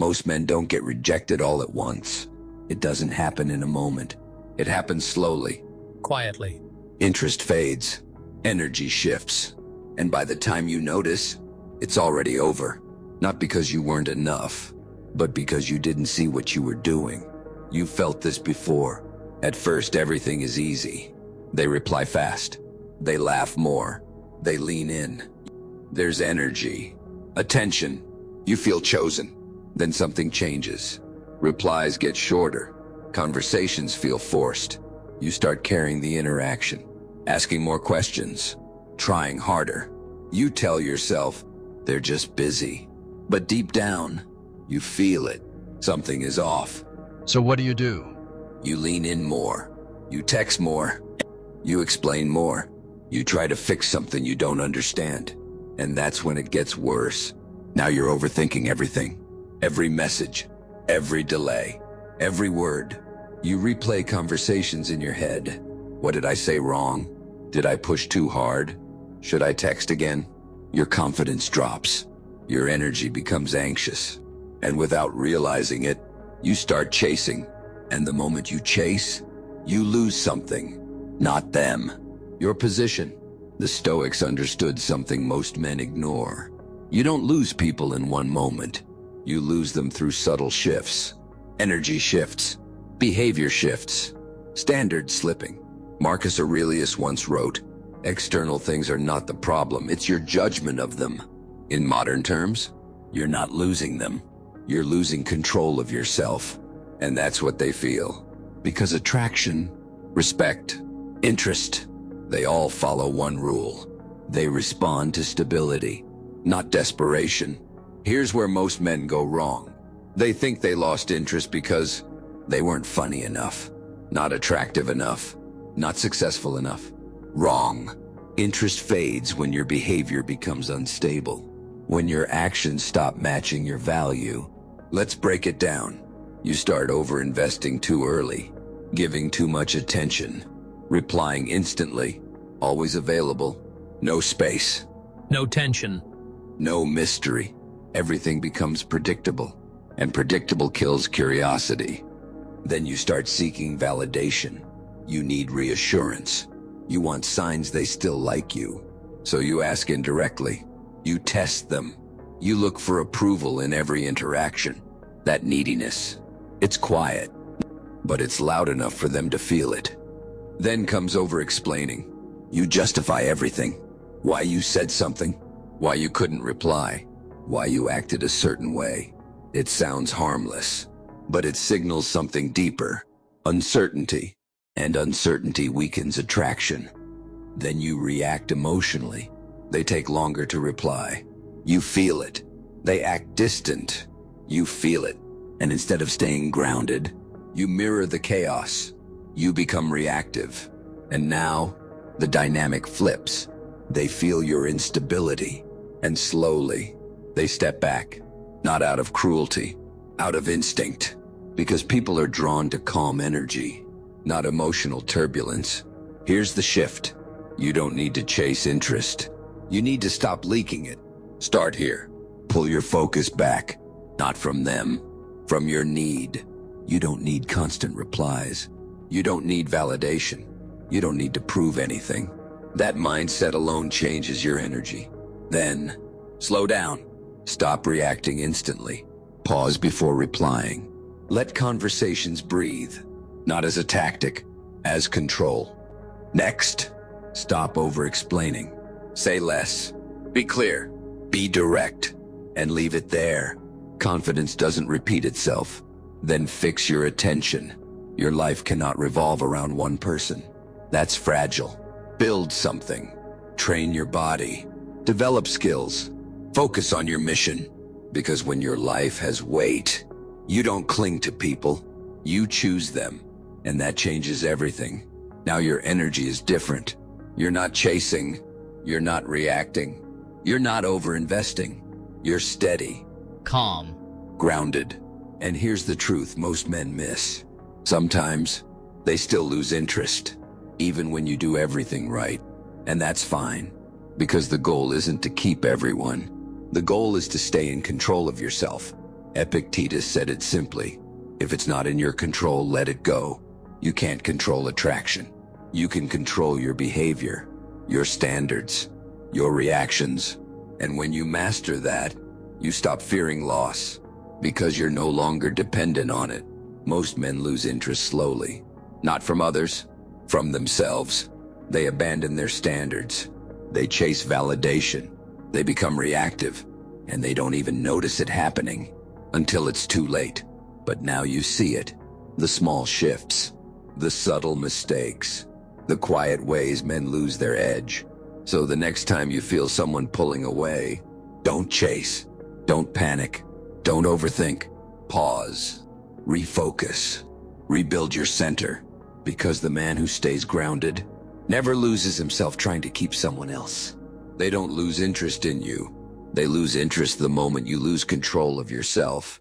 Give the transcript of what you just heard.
Most men don't get rejected all at once. It doesn't happen in a moment. It happens slowly. Quietly. Interest fades. Energy shifts. And by the time you notice, it's already over. Not because you weren't enough, but because you didn't see what you were doing. You felt this before. At first, everything is easy. They reply fast. They laugh more. They lean in. There's energy. Attention. You feel chosen. Then something changes. Replies get shorter. Conversations feel forced. You start carrying the interaction, asking more questions, trying harder. You tell yourself, they're just busy. But deep down, you feel it. Something is off. So what do? You lean in more. You text more. You explain more. You try to fix something you don't understand. And that's when it gets worse. Now you're overthinking everything. Every message, every delay, every word. You replay conversations in your head. What did I say wrong? Did I push too hard? Should I text again? Your confidence drops. Your energy becomes anxious. And without realizing it, you start chasing. And the moment you chase, you lose something. Not them. Your position. The Stoics understood something most men ignore. You don't lose people in one moment. You lose them through subtle shifts. Energy shifts. Behavior shifts. Standards slipping. Marcus Aurelius once wrote, "External things are not the problem, it's your judgment of them." In modern terms, you're not losing them. You're losing control of yourself. And that's what they feel. Because attraction, respect, interest, they all follow one rule. They respond to stability, not desperation. Here's where most men go wrong. They think they lost interest because they weren't funny enough, not attractive enough, not successful enough. Wrong. Interest fades when your behavior becomes unstable, when your actions stop matching your value. Let's break it down. You start over-investing too early, giving too much attention, replying instantly, always available, no space, No tension. no mystery. Everything becomes predictable, and predictable kills curiosity. Then you start seeking validation. You need reassurance. You want signs they still like you. So you ask indirectly. You test them. You look for approval in every interaction. That neediness. It's quiet, but it's loud enough for them to feel it. Then comes over-explaining. You justify everything. Why you said something. Why you couldn't reply. Why you acted a certain way. It sounds harmless, but it signals something deeper. Uncertainty. And uncertainty weakens attraction. Then you react emotionally. They take longer to reply. You feel it. They act distant. You feel it. And instead of staying grounded, you mirror the chaos. You become reactive. And now, the dynamic flips. They feel your instability. And slowly, they step back. Not out of cruelty, out of instinct. Because people are drawn to calm energy, not emotional turbulence. Here's the shift. You don't need to chase interest. You need to stop leaking it. Start here. Pull your focus back. Not from them, from your need. You don't need constant replies. You don't need validation. You don't need to prove anything. That mindset alone changes your energy. Then, slow down. Stop reacting instantly. Pause before replying. Let conversations breathe, not as a tactic, as control. Next, stop over-explaining. Say less. Be clear. Be direct. And leave it there. Confidence doesn't repeat itself. Then fix your attention. Your life cannot revolve around one person. That's fragile. Build something. Train your body. Develop skills. Focus on your mission. Because when your life has weight, you don't cling to people. You choose them. And that changes everything. Now your energy is different. You're not chasing. You're not reacting. You're not over-investing. You're steady. Calm. Grounded. And here's the truth most men miss. Sometimes, they still lose interest, even when you do everything right. And that's fine, because the goal isn't to keep everyone. The goal is to stay in control of yourself. Epictetus said it simply. If it's not in your control, let it go. You can't control attraction. You can control your behavior, your standards, your reactions. And when you master that, you stop fearing loss because you're no longer dependent on it. Most men lose interest slowly, not from others, from themselves. They abandon their standards. They chase validation. They become reactive, and they don't even notice it happening until it's too late. But now you see it. The small shifts, the subtle mistakes, the quiet ways men lose their edge. So the next time you feel someone pulling away, don't chase, don't panic, don't overthink. Pause, refocus, rebuild your center, because the man who stays grounded never loses himself trying to keep someone else. They don't lose interest in you. They lose interest the moment you lose control of yourself.